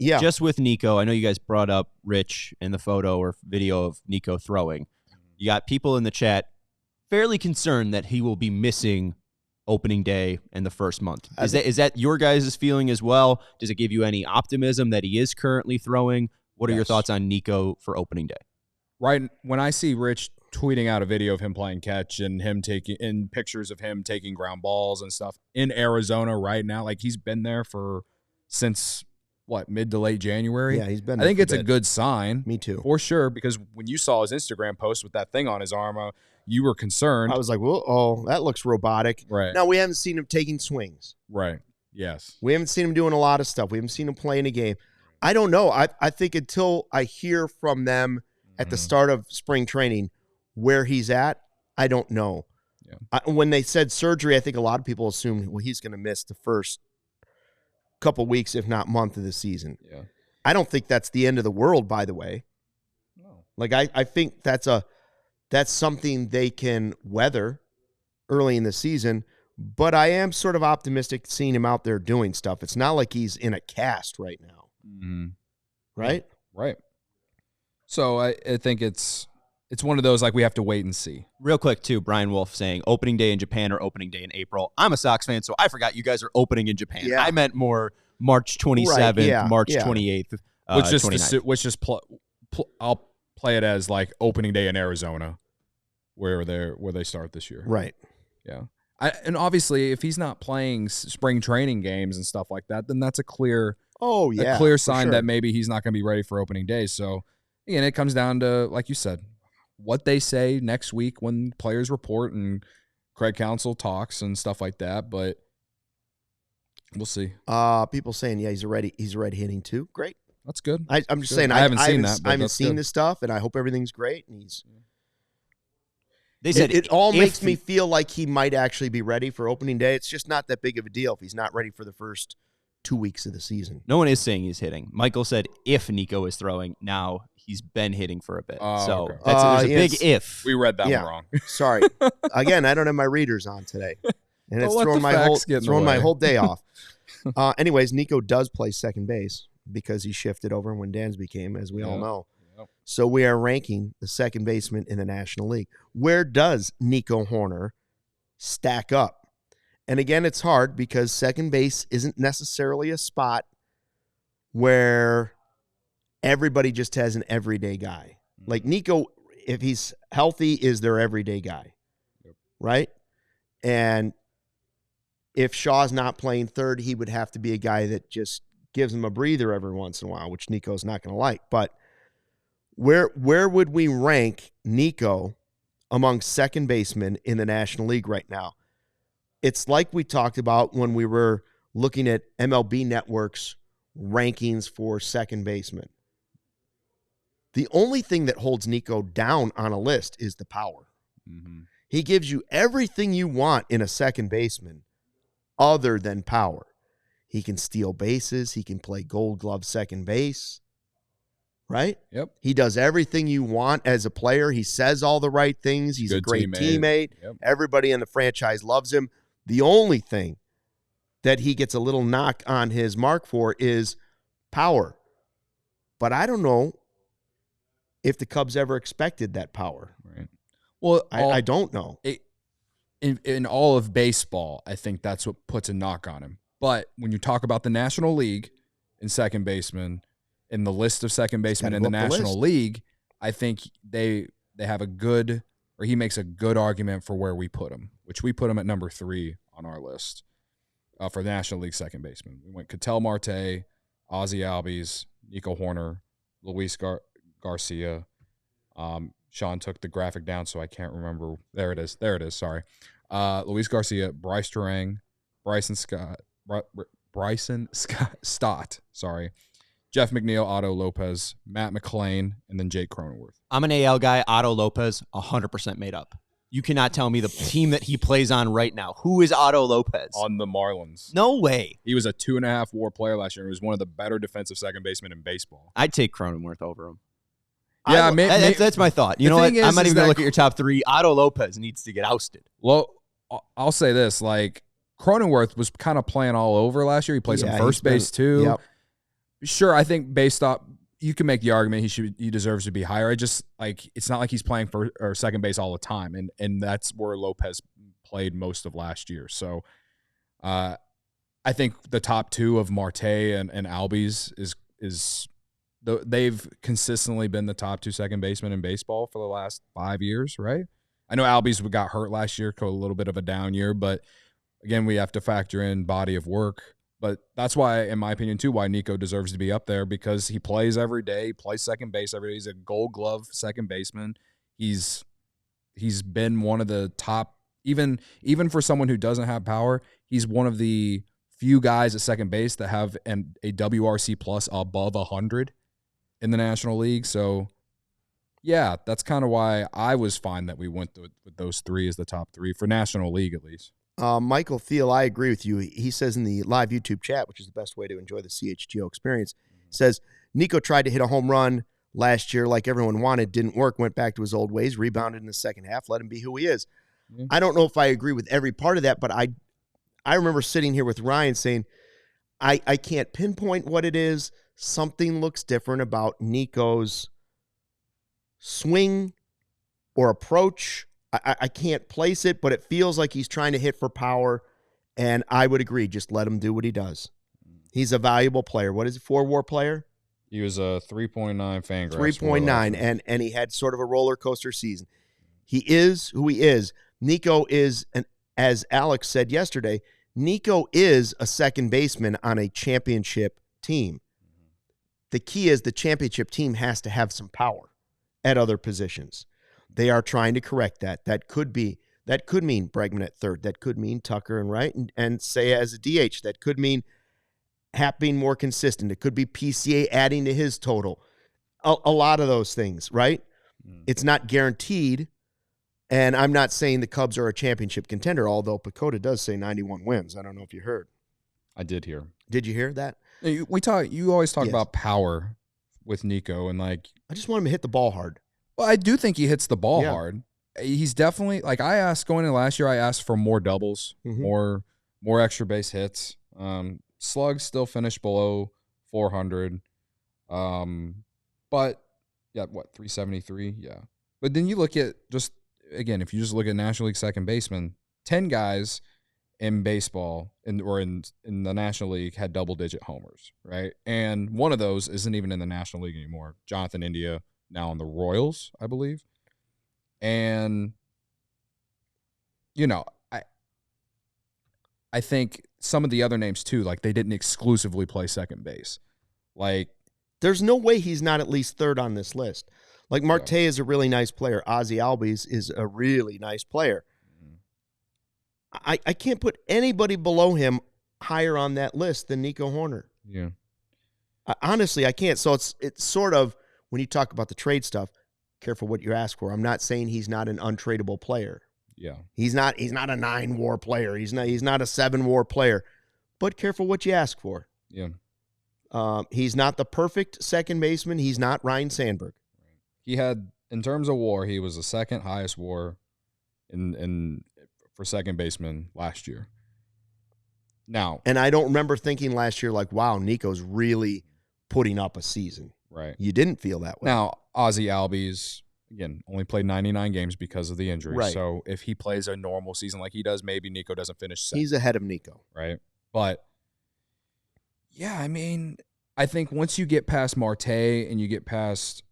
Yeah. Just with Nico, I know you guys brought up Rich in the photo or video of Nico throwing. You got people in the chat fairly concerned that he will be missing opening day and the first month. Is that your guys' feeling as well? Does it give you any optimism that he is currently throwing? What are your thoughts on Nico for opening day? Right. When I see Rich tweeting out a video of him playing catch and him taking pictures of him taking ground balls and stuff in Arizona right now, like he's been there since mid to late January. Yeah, he's been I there think for it's a a bit. good sign. Me too. For sure, because when you saw his Instagram post with that thing on his arm, you were concerned. I was like, well, that looks robotic. Right. Now, we haven't seen him taking swings. Right. Yes. We haven't seen him doing a lot of stuff. We haven't seen him playing a game. I don't know. I think until I hear from them at the start of spring training where he's at, I don't know. Yeah. When they said surgery, I think a lot of people assumed, well, he's going to miss the first couple weeks, if not month of the season. Yeah. I don't think that's the end of the world, by the way. No. Like, I think that's something they can weather early in the season, but I am sort of optimistic seeing him out there doing stuff. It's not like he's in a cast right now. Mm-hmm. Right? Right. So I think it's one of those, like, we have to wait and see. Real quick, too, Brian Wolf saying opening day in Japan or opening day in April. I'm a Sox fan, so I forgot you guys are opening in Japan. Yeah. I meant more March 27th, Right, yeah, March yeah. 28th, I'll play it as like opening day in Arizona, where they start this year. Right. Yeah. And obviously, if he's not playing spring training games and stuff like that, then that's a clear sign that maybe he's not going to be ready for opening day. So, again, it comes down to, like you said, what they say next week when players report and Craig Counsell talks and stuff like that. But we'll see. People saying, yeah, he's already hitting too. Great. That's good. I'm just saying, I haven't seen this stuff, and I hope everything's great. And they said it all makes me feel like he might actually be ready for opening day. It's just not that big of a deal if he's not ready for the first 2 weeks of the season. No one is saying he's hitting. Michael said if Nico is throwing, now he's been hitting for a bit. So okay. there's a big if. We read that one wrong. Sorry. Again, I don't have my readers on today. And it's throwing my whole day off. Anyways, Nico does play second base because he shifted over when Dansby came, as we all know. Yep. So we are ranking the second baseman in the National League. Where does Nico Hoerner stack up? And again, it's hard because second base isn't necessarily a spot where everybody just has an everyday guy. Like Nico, if he's healthy, is their everyday guy, right? And if Shaw's not playing third, he would have to be a guy that just gives him a breather every once in a while, which Nico's not going to like. But where would we rank Nico among second basemen in the National League right now? It's like we talked about when we were looking at MLB Network's rankings for second baseman. The only thing that holds Nico down on a list is the power. Mm-hmm. He gives you everything you want in a second baseman other than power. He can steal bases. He can play Gold Glove second base. Right? Yep. He does everything you want as a player. He says all the right things. He's a great teammate. Yep. Everybody in the franchise loves him. The only thing that he gets a little knock on his mark for is power. But I don't know if the Cubs ever expected that power. Right. Well, I don't know. In all of baseball, I think that's what puts a knock on him. But when you talk about the National League and second baseman, in the list of second basemen in the National League, I think they have a good, or he makes a good argument for where we put him, which we put him at number 3 on our list for the National League second baseman. We went Ketel Marte, Ozzie Albies, Nico Hoerner, Luis Garcia. Sean took the graphic down, so I can't remember. There it is. Sorry. Luis Garcia, Bryce Durang, Bryson Stott. Sorry. Jeff McNeil, Otto Lopez, Matt McClain, and then Jake Cronenworth. I'm an AL guy. Otto Lopez, 100% made up. You cannot tell me the team that he plays on right now. Who is Otto Lopez? On the Marlins. No way. He was a 2.5 WAR player last year. He was one of the better defensive second basemen in baseball. I'd take Cronenworth over him. Yeah, that's my thought. You know what? I'm not even going to look at your top 3. Otto Lopez needs to get ousted. Well, I'll say this. Like, Cronenworth was kind of playing all over last year. He played some first base too. Yep. Sure, I think based off, you can make the argument he deserves to be higher. I just it's not like he's playing for or second base all the time, and that's where Lopez played most of last year. So, I think the top two of Marte and Albies is they've consistently been the top two second basemen in baseball for the last 5 years, right? I know Albies got hurt last year, a little bit of a down year, but again, we have to factor in body of work. But that's why, in my opinion, too, why Nico deserves to be up there, because he plays every day. He plays second base every day. He's a Gold Glove second baseman. He's been one of the top, even for someone who doesn't have power, he's one of the few guys at second base that have a WRC plus above 100 in the National League. So, yeah, that's kind of why I was fine that we went with those three as the top three for National League at least. Michael Thiel, I agree with you. He says in the live YouTube chat, which is the best way to enjoy the CHGO experience, says Nico tried to hit a home run last year like everyone wanted, didn't work, went back to his old ways, rebounded in the second half, let him be who he is. Mm-hmm. I don't know if I agree with every part of that, but I remember sitting here with Ryan saying, I can't pinpoint what it is. Something looks different about Nico's swing or approach. I can't place it, but it feels like he's trying to hit for power, and I would agree. Just let him do what he does. He's a valuable player. What is it, 4-WAR player? He was a 3.9 Fangraphs. 3.9, and he had sort of a roller coaster season. He is who he is. Nico is, as Alex said yesterday, Nico is a second baseman on a championship team. The key is the championship team has to have some power at other positions. They are trying to correct that. That could mean Bregman at third. That could mean Tucker and right, and say as a DH. That could mean Happ being more consistent. It could be PCA adding to his total. A lot of those things, right? It's not guaranteed, and I'm not saying the Cubs are a championship contender, although Pacoda does say 91 wins. I don't know if you heard. I did hear. Did you hear that? You always talk about power with Nico, and I just want him to hit the ball hard. Well, I do think he hits the ball hard. He's definitely, I asked going into last year, I asked for more doubles, more extra base hits. Slugs still finished below 400. But, 373? Yeah. But then you look at if you just look at National League second baseman, 10 guys in baseball in the National League had double-digit homers, right? And one of those isn't even in the National League anymore. Jonathan India, now on the Royals, I believe. And, I think some of the other names too, they didn't exclusively play second base. There's no way he's not at least third on this list. Marte is a really nice player. Ozzie Albies is a really nice player. I can't put anybody below him higher on that list than Nico Hoerner. Yeah. Honestly, I can't. So it's sort of, when you talk about the trade stuff, careful what you ask for. I'm not saying he's not an untradeable player. Yeah. He's not a 9-WAR player. He's not a 7-WAR player. But careful what you ask for. Yeah. He's not the perfect second baseman. He's not Ryan Sandberg. He had, in terms of WAR, he was the second highest WAR for second baseman last year. Now, and I don't remember thinking last year wow, Nico's really putting up a season. Right. You didn't feel that way. Now, Ozzie Albies, again, only played 99 games because of the injury. Right. So if he plays a normal season like he does, maybe Nico doesn't finish second. He's ahead of Nico. Right. But, yeah, I think once you get past Marte and you get past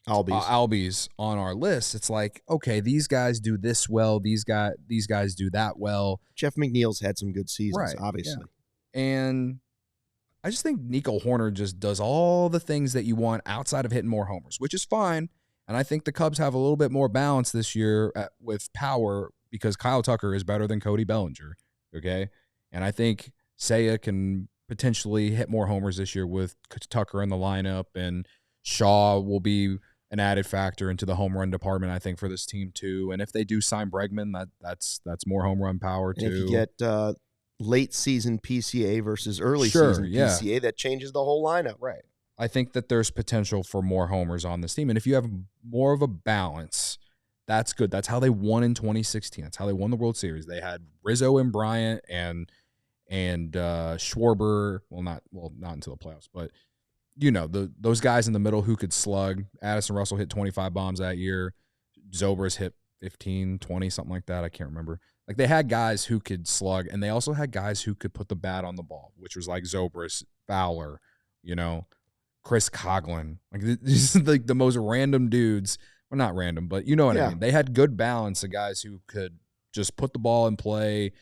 Albies on our list, it's okay, these guys do this well, these guys do that well. Jeff McNeil's had some good seasons, obviously. Yeah. And I just think Nico Hoerner just does all the things that you want outside of hitting more homers, which is fine. And I think the Cubs have a little bit more balance this year with power because Kyle Tucker is better than Cody Bellinger, okay? And I think Seiya can potentially hit more homers this year with Tucker in the lineup, and Shaw will be an added factor into the home run department, I think, for this team too. And if they do sign Bregman, that's more home run power too. And if you get late season PCA versus early season PCA, that changes the whole lineup. Right. I think that there's potential for more homers on this team. And if you have more of a balance, that's good. That's how they won in 2016. That's how they won the World Series. They had Rizzo and Bryant, and and Schwarber. Not until the playoffs, but those guys in the middle who could slug. Addison Russell hit 25 bombs that year. Zobrist hit 15, 20, something like that. I can't remember. Like, they had guys who could slug, and they also had guys who could put the bat on the ball, which was like Zobrist, Fowler, Chris Coughlin. Like, these are like the most random dudes. Well, not random, but you know what I mean. They had good balance of guys who could just put the ball in play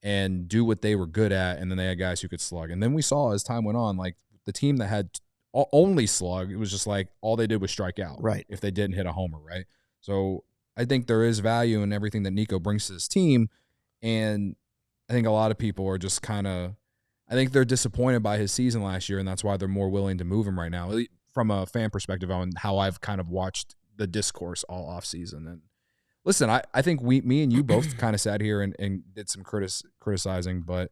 and do what they were good at, and then they had guys who could slug. And then we saw as time went on, like, the team that had only slug, it was just like all they did was strike out. Right. If they didn't hit a homer, right? So I think there is value in everything that Nico brings to this team, and I think a lot of people are just I think they're disappointed by his season last year, and that's why they're more willing to move him right now, from a fan perspective on how I've kind of watched the discourse all offseason. And listen, I think me and you both kind of sat here and did some criticizing, but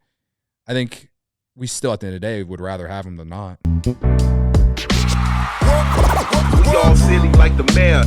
I think we still, at the end of the day, would rather have him than not. We all silly like the mayor.